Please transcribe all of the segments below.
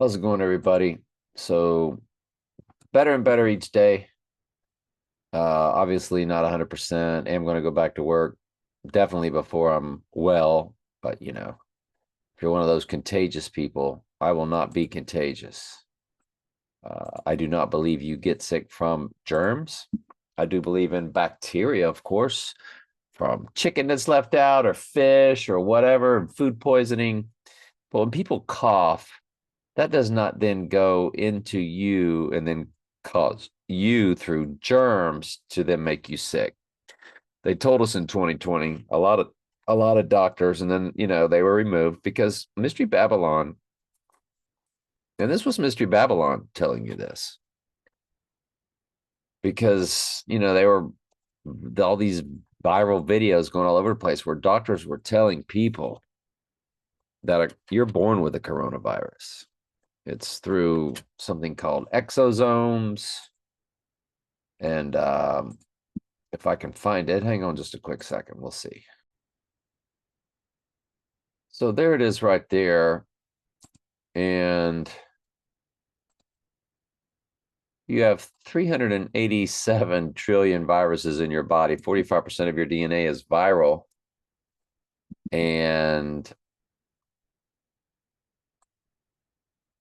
How's it going, everybody? So better and better each day. Obviously not 100%. Am going to go back to work definitely before I'm well. But if you're one of those contagious people, I will not be contagious. I do not believe you get sick from germs. I do believe in bacteria, of course, from chicken that's left out or fish or whatever, food poisoning. But when people cough, that does not then go into you and then cause you through germs to then make you sick. They told us in 2020, a lot of doctors, and then they were removed because Mystery Babylon, and this was Mystery Babylon telling you this, because they were all these viral videos going all over the place where doctors were telling people that you're born with a coronavirus. It's through something called exosomes. And if I can find it, hang on just a quick second. We'll see. So there it is right there. And you have 387 trillion viruses in your body. 45% of your DNA is viral. And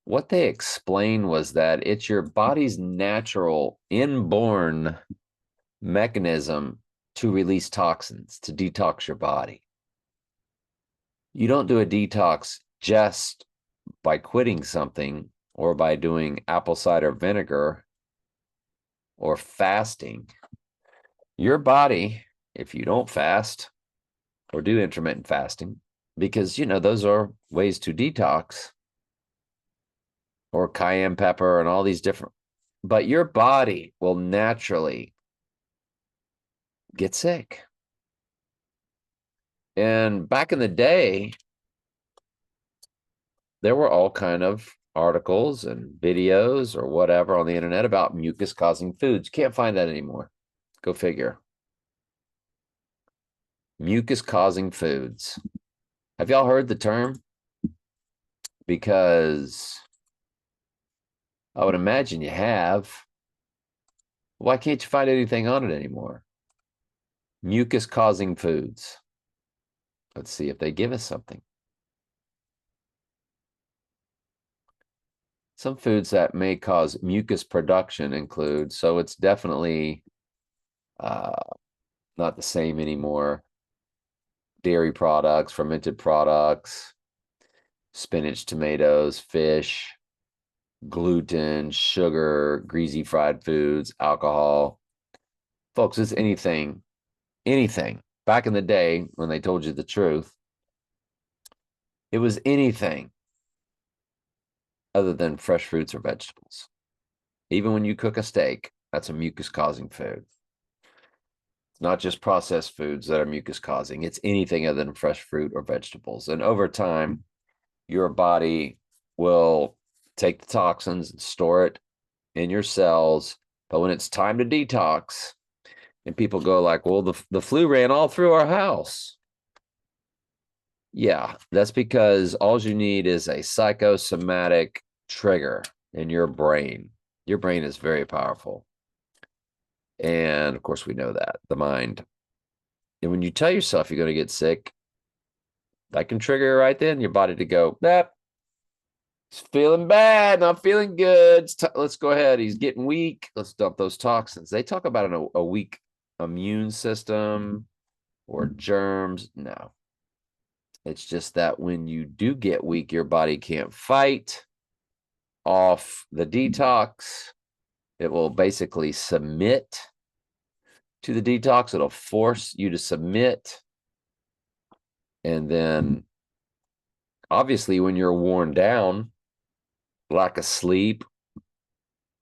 what they explained was that it's your body's natural inborn mechanism to release toxins, to detox your body. You don't do a detox just by quitting something or by doing apple cider vinegar or fasting. Your body, if you don't fast or do intermittent fasting, because those are ways to detox, or cayenne pepper and all these different, but your body will naturally get sick. And back in the day, there were all kind of articles and videos or whatever on the internet about mucus causing foods. Can't find that anymore. Go figure. Mucus causing foods. Have y'all heard the term? Because I would imagine you have. Why can't you find anything on it anymore? Mucus causing foods. Let's see if they give us something. Some foods that may cause mucus production include, so it's definitely uh, not the same anymore. Dairy products, fermented products, spinach, tomatoes, fish, gluten, sugar, greasy fried foods, alcohol. Folks, it's anything, anything. Back in the day when they told you the truth, it was anything other than fresh fruits or vegetables. Even when you cook a steak, that's a mucus causing food. It's not just processed foods that are mucus causing, it's anything other than fresh fruit or vegetables. And over time, your body will take the toxins and store it in your cells. But when it's time to detox, and people go like, well, the flu ran all through our house. Yeah, that's because all you need is a psychosomatic trigger in your brain. Your brain is very powerful. And of course, we know that the mind. And when you tell yourself you're going to get sick, that can trigger right then your body to go, that he's feeling bad, not feeling good. Let's go ahead. He's getting weak. Let's dump those toxins. They talk about a weak immune system or germs. No, it's just that when you do get weak, your body can't fight off the detox. It will basically submit to the detox. It'll force you to submit. And then obviously when you're worn down, lack of sleep,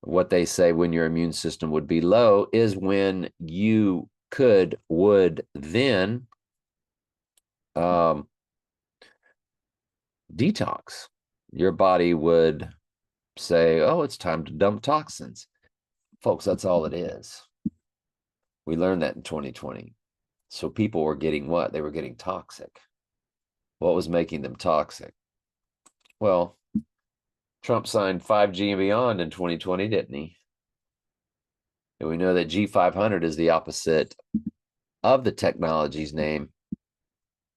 what they say when your immune system would be low is when you would then detox. Your body would say, oh, it's time to dump toxins. Folks, that's all it is. We learned that in 2020. So people were getting what? They were getting toxic. What was making them toxic? Well, Trump signed 5G and beyond in 2020, didn't he? And we know that G500 is the opposite of the technology's name,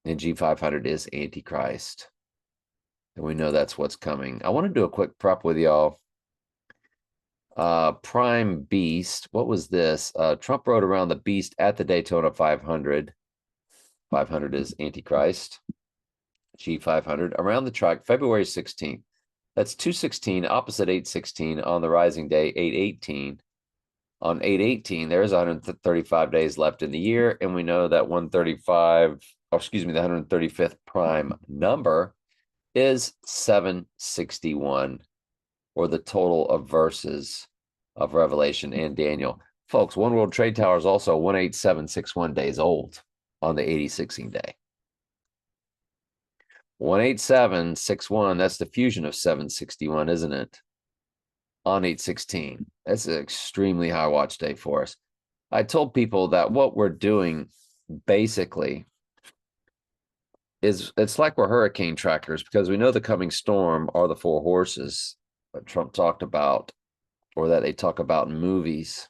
and G500 is Antichrist. And we know that's what's coming. I want to do a quick prep with y'all. Prime Beast. What was this? Trump rode around the Beast at the Daytona 500. 500 is Antichrist. G500 around the track February 16th. That's 216 opposite 816 on the rising day 818. On 818, there's 135 days left in the year, and we know that 135, oh, excuse me, the 135th prime number is 761, or the total of verses of Revelation and Daniel. Folks, One World Trade Tower is also 18761 days old on the 86ing day. 18761, that's the fusion of 761, isn't it? On 816. That's an extremely high watch day for us. I told people that what we're doing basically is it's like we're hurricane trackers, because we know the coming storm are the four horses that Trump talked about, or that they talk about in movies.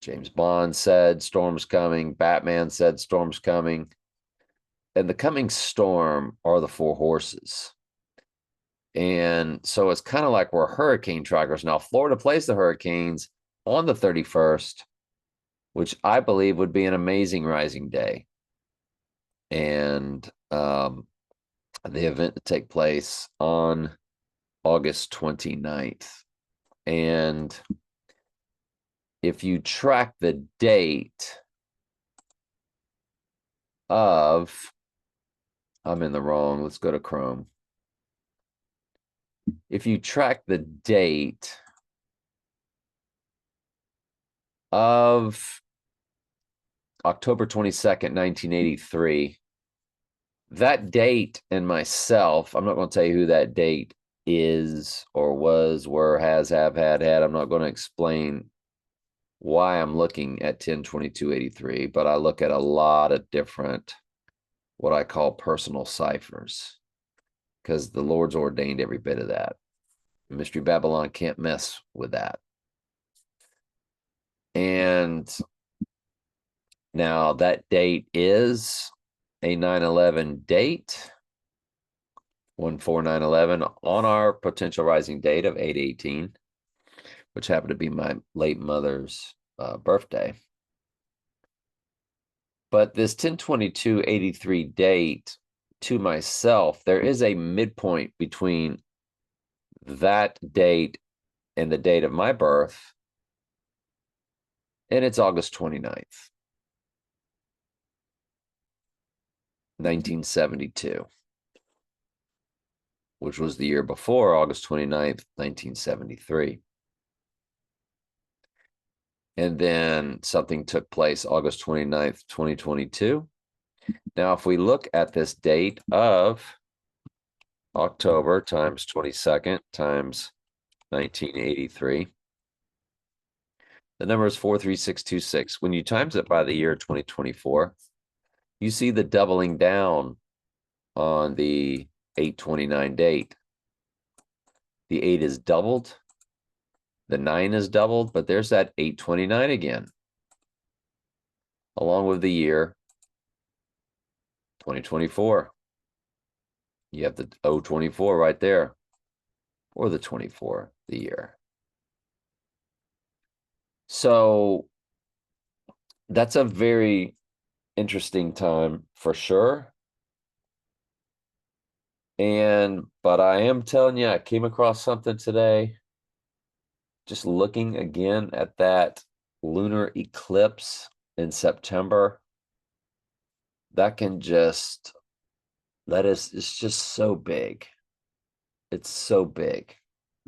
James Bond said storm's coming. Batman said storm's coming. And the coming storm are the four horses. And so it's kind of like we're hurricane trackers. Now, Florida plays the Hurricanes on the 31st, which I believe would be an amazing rising day. And the event to take place on August 29th. And if you track the date of, I'm in the wrong, let's go to Chrome. If you track the date of October 22nd, 1983, that date and myself, I'm not going to tell you who that date is or was, were, has, have, had. I'm not going to explain why I'm looking at 10/22/83, but I look at a lot of different, what I call personal ciphers, because the Lord's ordained every bit of that. Mystery Babylon can't mess with that. And now that date is a 9/11 date, 1/4/9/11, on our potential rising date of 8/18, which happened to be my late mother's birthday. But this 10/22/83 date, to myself, there is a midpoint between that date and the date of my birth, and it's August 29th, 1972, which was the year before August 29th, 1973. And then something took place August 29th, 2022. Now, if we look at this date of October times 22nd times 1983, the number is 43626. When you times it by the year 2024, you see the doubling down on the 8/29 date. The 8 is doubled, the 9 is doubled, but there's that 8/29 again, along with the year 2024. You have the 024 right there, or the 24, the year. So that's a very interesting time for sure. But I am telling you, I came across something today, just looking again at that lunar eclipse in September. That can just, it's just so big. It's so big.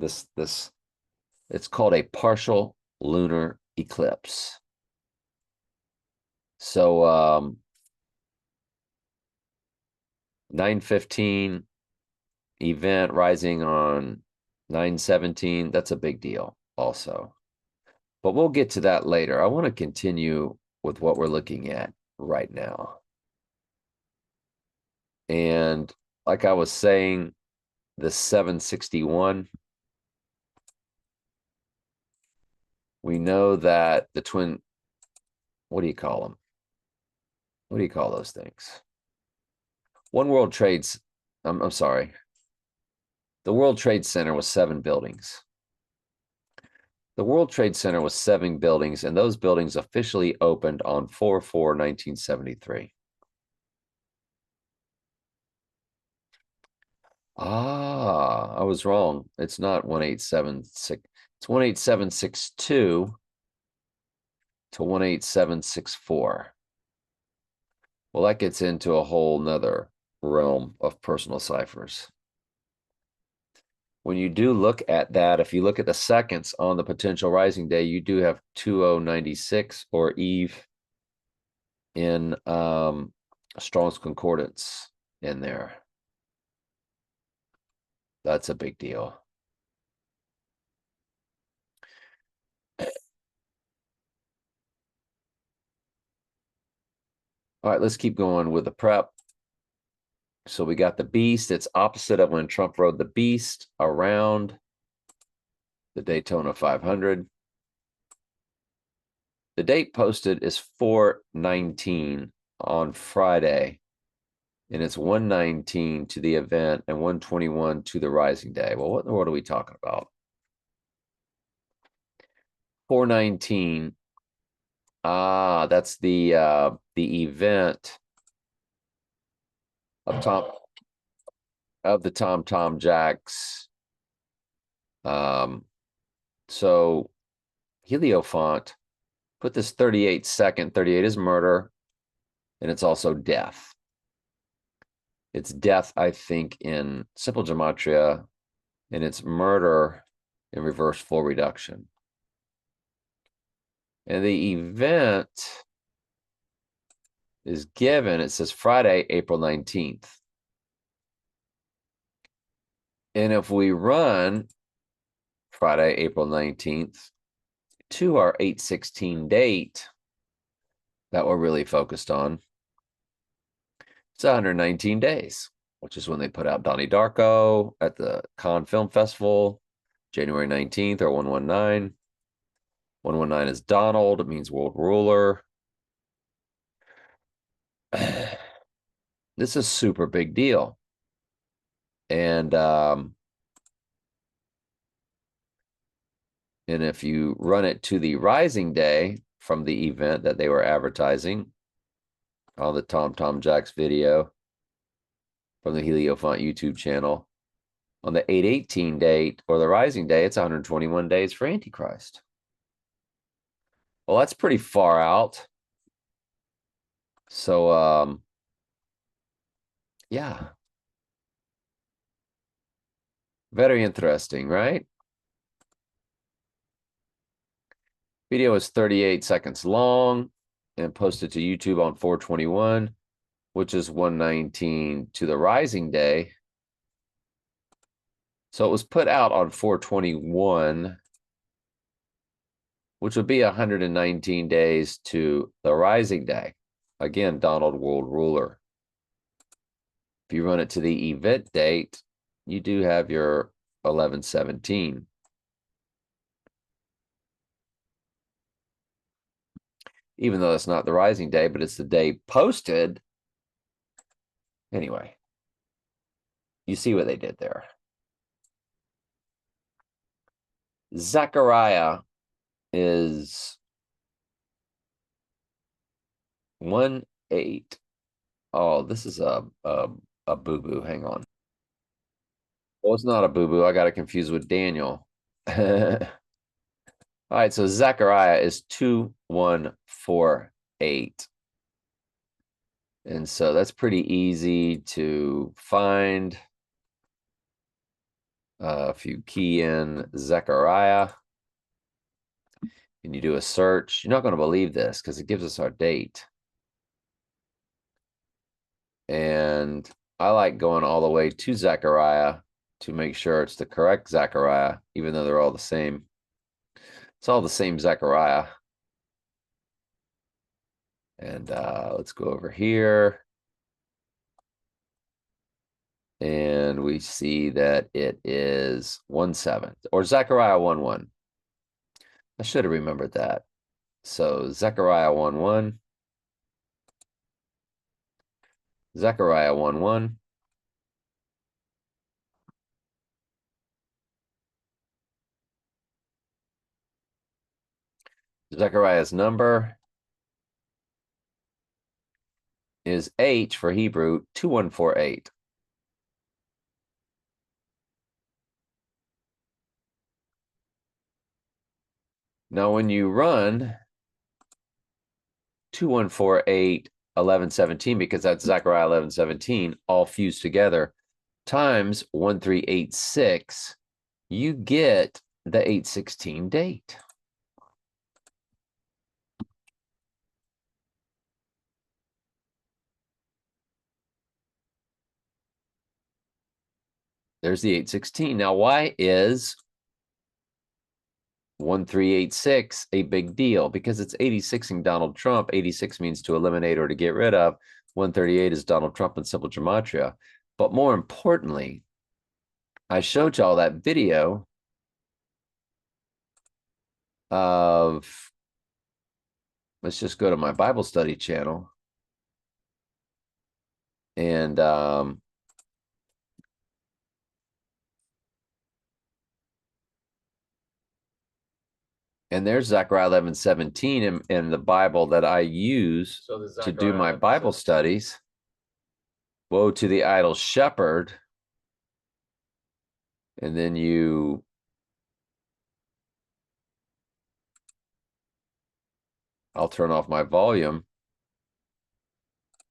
It's called a partial lunar eclipse. So 9/15 event rising on 9/17, that's a big deal also. But we'll get to that later. I want to continue with what we're looking at right now. And like I was saying, the 761, We know that the twin, what do you call them? What do you call those things? One World Trades, I'm sorry. The World Trade Center was 7 buildings. The World Trade Center was 7 buildings, and those buildings officially opened on 4/4/1973. Ah, I was wrong. It's not 1876. It's 18762 to 18764. Well, that gets into a whole nother realm of personal ciphers. When you do look at that, if you look at the seconds on the potential rising day, you do have 2096 or Eve in Strong's Concordance in there. That's a big deal. All right, let's keep going with the prep. So we got the beast. It's opposite of when Trump rode the beast around the Daytona 500. The date posted is 4/19 on Friday, and it's 1/19 to the event and 1/21 to the rising day. Well, what in the world are we talking about? 4/19. Ah, that's the event of the Tom Jacks. So Heliofont put this 38 second. 38 is murder, and it's also death. It's death, I think, in simple gematria, and it's murder in reverse full reduction. And the event is given, it says Friday, April 19th. And if we run Friday, April 19th to our 8/16 date that we're really focused on, it's 119 days, which is when they put out Donnie Darko at the Cannes Film Festival, January 19th or 119. 119 is Donald. It means world ruler. This is a super big deal. And if you run it to the rising day from the event that they were advertising on the Tom Jacks video from the Heliofont YouTube channel, on the 8/18 date or the rising day, it's 121 days for Antichrist. Well, that's pretty far out. So, yeah. Very interesting, right? Video is 38 seconds long and posted to YouTube on 4/21, which is 119 to the rising day. So it was put out on 4/21, which would be 119 days to the rising day. Again, Donald World Ruler. If you run it to the event date, you do have your 11/17. Even though it's not the rising day, but it's the day posted. Anyway, you see what they did there. Zechariah is 1/8. Oh, this is a boo-boo. Hang on. Well, it's not a boo-boo. I got it confused with Daniel. All right, so Zechariah is 2148. And so that's pretty easy to find. If you key in Zechariah and you do a search, you're not going to believe this because it gives us our date. And I like going all the way to Zechariah to make sure it's the correct Zechariah, even though they're all the same. It's all the same Zechariah. And let's go over here. And we see that it is 1/7 or Zechariah 1/1. I should have remembered that. So Zechariah 1:1. Zechariah 1:1. Zechariah's number is H for Hebrew 2148. Now, when you run 2148 1117, because that's Zechariah 1117, all fused together, times 1386, you get the 816 date. There's the 816. Now, why is 1386 a big deal? Because it's 86ing Donald Trump. 86 means to eliminate or to get rid of. 138 is Donald Trump in simple gematria. But more importantly, I showed y'all that video of, let's just go to my Bible study channel. And there's Zechariah 11:17 in the Bible that I use to do my Bible studies. Woe to the idle shepherd. And then I'll turn off my volume.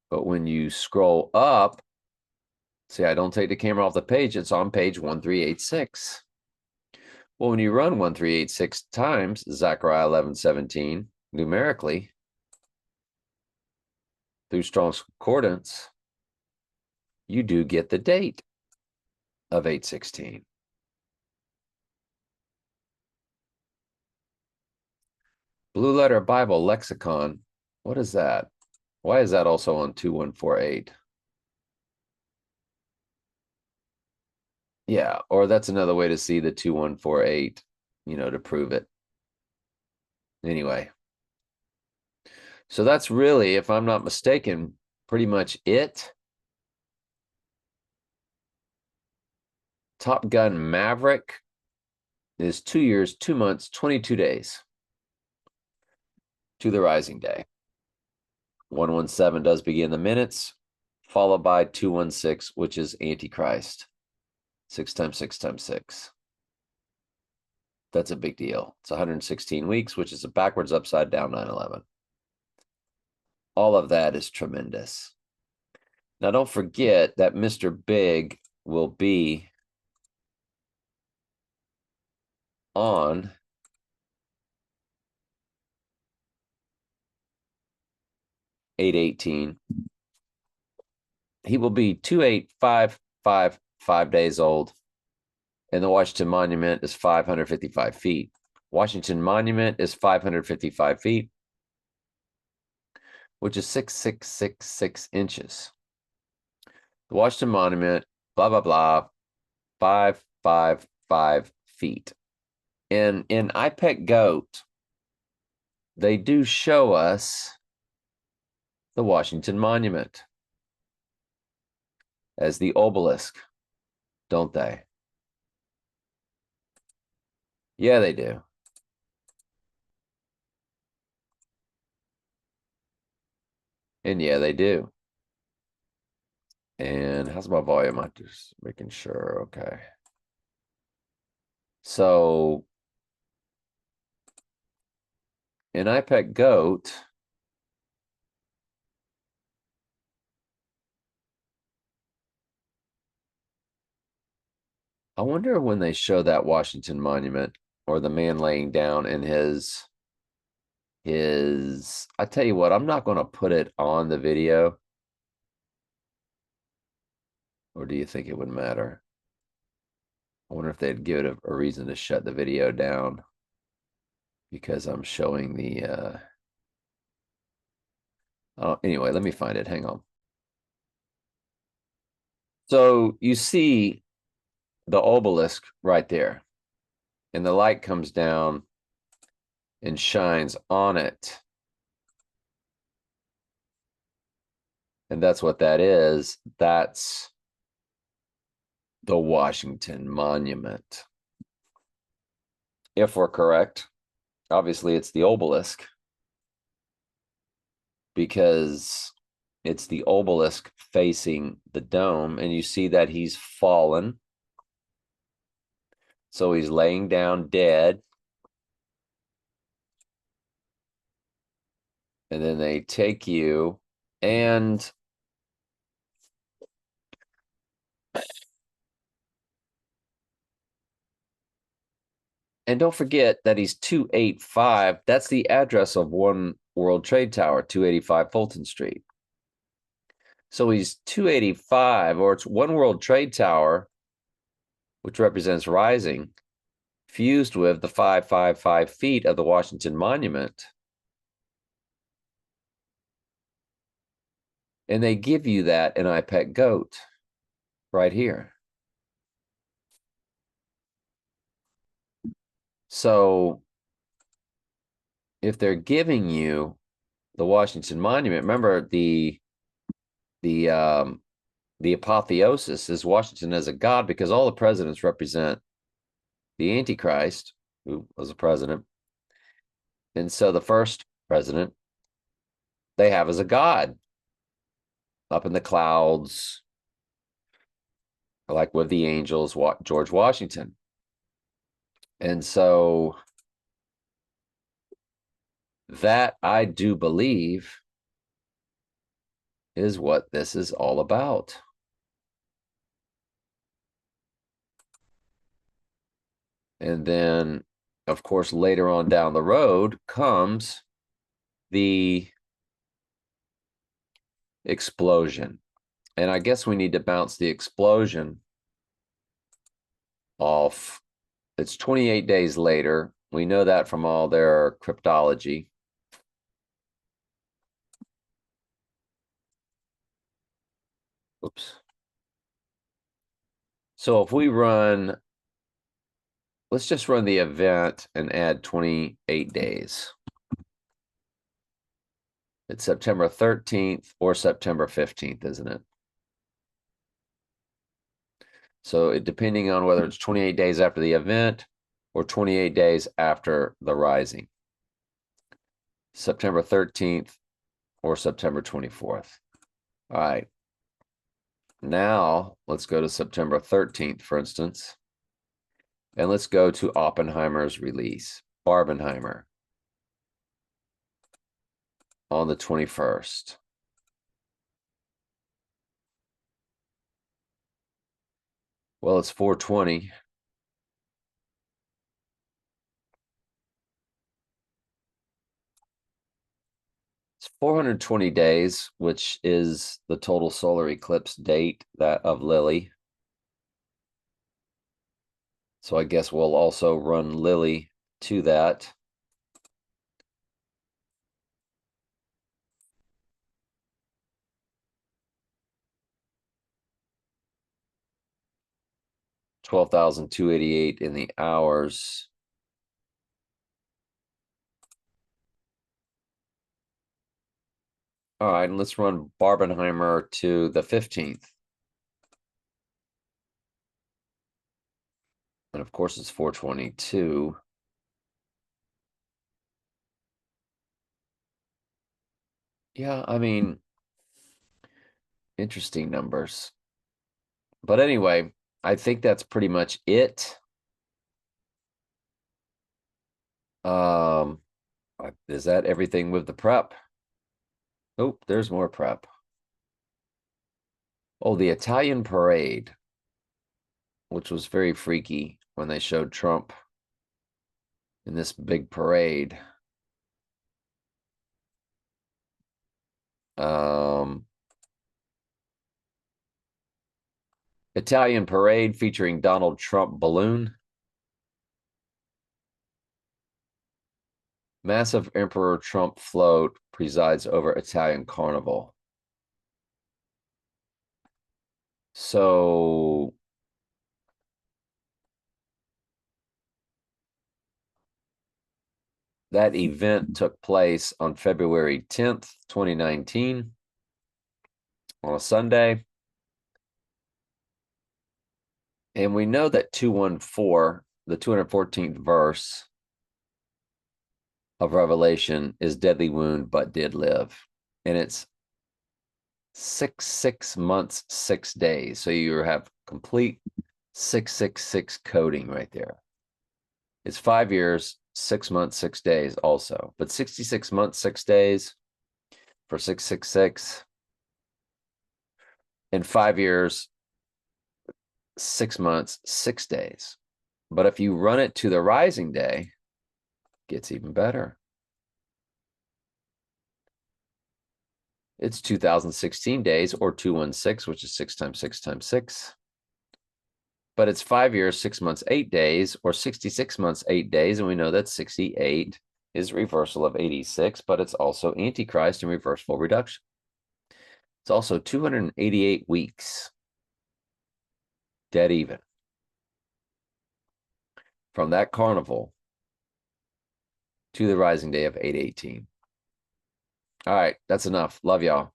But when you scroll up, see, I don't take the camera off the page. It's on page 1386. Well, when you run 1386 times Zechariah 11:17 numerically through Strong's Concordance, you do get the date of 816. Blue Letter Bible Lexicon. What is that? Why is that also on 2148? Yeah, or that's another way to see the 2148, to prove it. Anyway. So that's really, if I'm not mistaken, pretty much it. Top Gun Maverick is 2 years, 2 months, 22 days to the rising day. 117 does begin the minutes, followed by 216, which is Antichrist. 6 times 6 times 6. That's a big deal. It's 116 weeks, which is a backwards, upside down 9/11. All of that is tremendous. Now, don't forget that Mr. Big will be on (8/18). He will be 28555 days old, and the Washington Monument is 555 feet. Washington Monument is 555 feet, which is 6666 inches. The Washington Monument, blah, blah, blah, 555 feet. And in IPEC GOAT, they do show us the Washington Monument as the obelisk, don't they? Yeah, they do. And yeah, they do. And how's my volume? I'm just making sure. Okay. So in IPEC GOAT, I wonder when they show that Washington Monument or the man laying down in his, I tell you what, I'm not going to put it on the video. Or do you think it would matter? I wonder if they'd give it a reason to shut the video down because I'm showing the, oh, anyway, let me find it. Hang on. So you see the obelisk right there, and the light comes down and shines on it. And that's what that is. That's the Washington Monument. If we're correct, obviously it's the obelisk, because it's the obelisk facing the dome, and you see that he's fallen. So he's laying down dead. And then they take you, and don't forget that he's 285. That's the address of One World Trade Tower, 285 Fulton Street. So he's 285, or it's One World Trade Tower, which represents rising, fused with the 555 feet of the Washington Monument. And they give you that in I Pet Goat right here. So if they're giving you the Washington Monument, remember the apotheosis is Washington as a god, because all the presidents represent the Antichrist, who was a president. And so the first president they have as a god up in the clouds, like with the angels, George Washington. And so that, I do believe, is what this is all about. And then, of course, later on down the road comes the explosion. And I guess we need to bounce the explosion off. It's 28 days later. We know that from all their cryptology. Oops. So if we run, let's just run the event and add 28 days. It's September 13th or September 15th, isn't it? So depending on whether it's 28 days after the event or 28 days after the rising. September 13th or September 24th. All right. Now let's go to September 13th, for instance. And let's go to Oppenheimer's release, Barbenheimer, on the 21st. Well, it's 420. It's 420 days, which is the total solar eclipse date, that of Lily. So I guess we'll also run Lily to that. $12,288 in the hours. All right, and let's run Barbenheimer to the 15th. And of course, it's 422. Yeah, I mean, interesting numbers. But anyway, I think that's pretty much it. Um, is that everything with the prep? Oh, there's more prep. Oh, the Italian parade, which was very freaky when they showed Trump in this big parade. Italian parade featuring Donald Trump balloon. Massive Emperor Trump float presides over Italian carnival. So That event took place on February 10th, 2019, on a Sunday. And we know that 214, the 214th verse of Revelation, is deadly wound, but did live. And it's 6 months, 6 days. So you have complete 666 coding right there. It's 5 years, 6 months, 6 days also. But 66 months, 6 days for 666. And 5 years, 6 months, 6 days. But if you run it to the rising day, it gets even better. It's 2016 days, or 216, which is 6 times 6 times 6. But it's 5 years, 6 months, 8 days, or 66 months, 8 days. And we know that 68 is reversal of 86, but it's also Antichrist and reversible reduction. It's also 288 weeks, dead even, from that carnival to the rising day of 8/18. All right, that's enough. Love y'all.